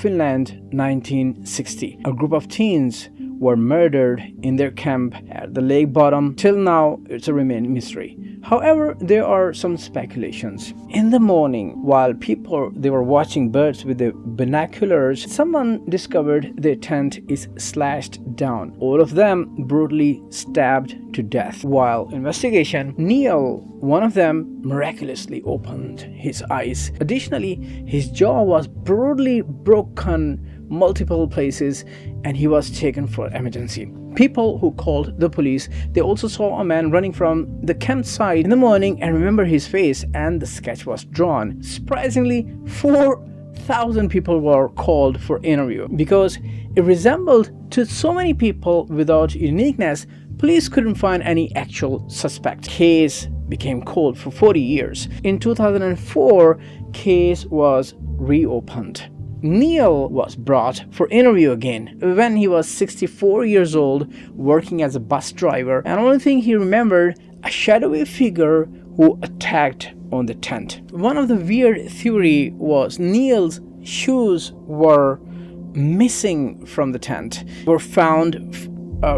Finland, 1960. A group of teens were murdered in their camp at the lake bottom. Till now, it's a remaining mystery. However, there are some speculations. In the morning, while they were watching birds with the binoculars, someone discovered their tent is slashed down. All of them brutally stabbed to death. While investigation, Neil, one of them, miraculously opened his eyes. Additionally, his jaw was brutally broken multiple places and he was taken for emergency. People who called the police, they also saw a man running from the campsite in the morning and remember his face, and the sketch was drawn. Surprisingly, 4,000 people were called for interview. Because it resembled to so many people without uniqueness, police couldn't find any actual suspect. Case became cold for 40 years. In 2004, case was reopened. Neil was brought for interview again when he was 64 years old, working as a bus driver, and only thing he remembered, a shadowy figure who attacked on the tent. One of the weird theory was Neil's shoes were missing from the tent, were found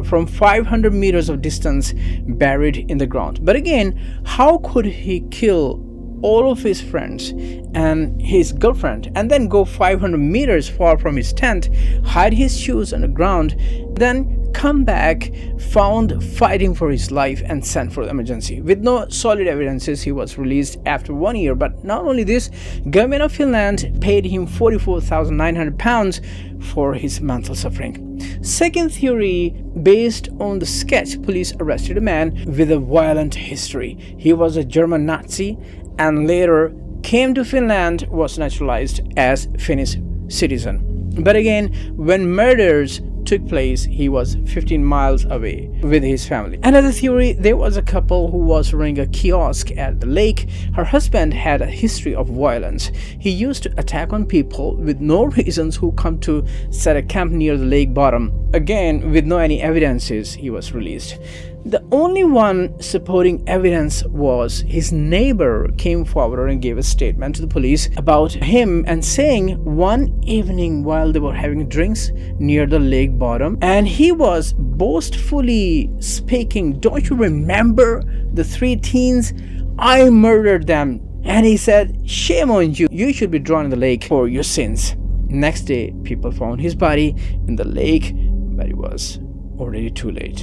from 500 meters of distance, buried in the ground. But again, how could he kill all of his friends and his girlfriend and then go 500 meters far from his tent, hide his shoes on the ground, then come back, found fighting for his life and sent for the emergency? With no solid evidences, he was released after 1 year. But not only this, government of Finland paid him 44,900 pounds for his mental suffering. Second theory, based on the sketch, police arrested a man with a violent history. He was a German Nazi and later came to Finland, was naturalized as Finnish citizen. But again, when murders took place, he was 15 miles away with his family. Another theory, there was a couple who was running a kiosk at the lake. Her husband had a history of violence. He used to attack on people with no reasons who come to set a camp near the lake bottom. Again, with no any evidences, he was released. The only one supporting evidence was his neighbor came forward and gave a statement to the police about him and saying one evening while they were having drinks near the lake bottom, and he was boastfully speaking, "Don't you remember the 3 teens? I murdered them." And he said, "Shame on you. You should be drawn in the lake for your sins." Next day, people found his body in the lake, but it was already too late.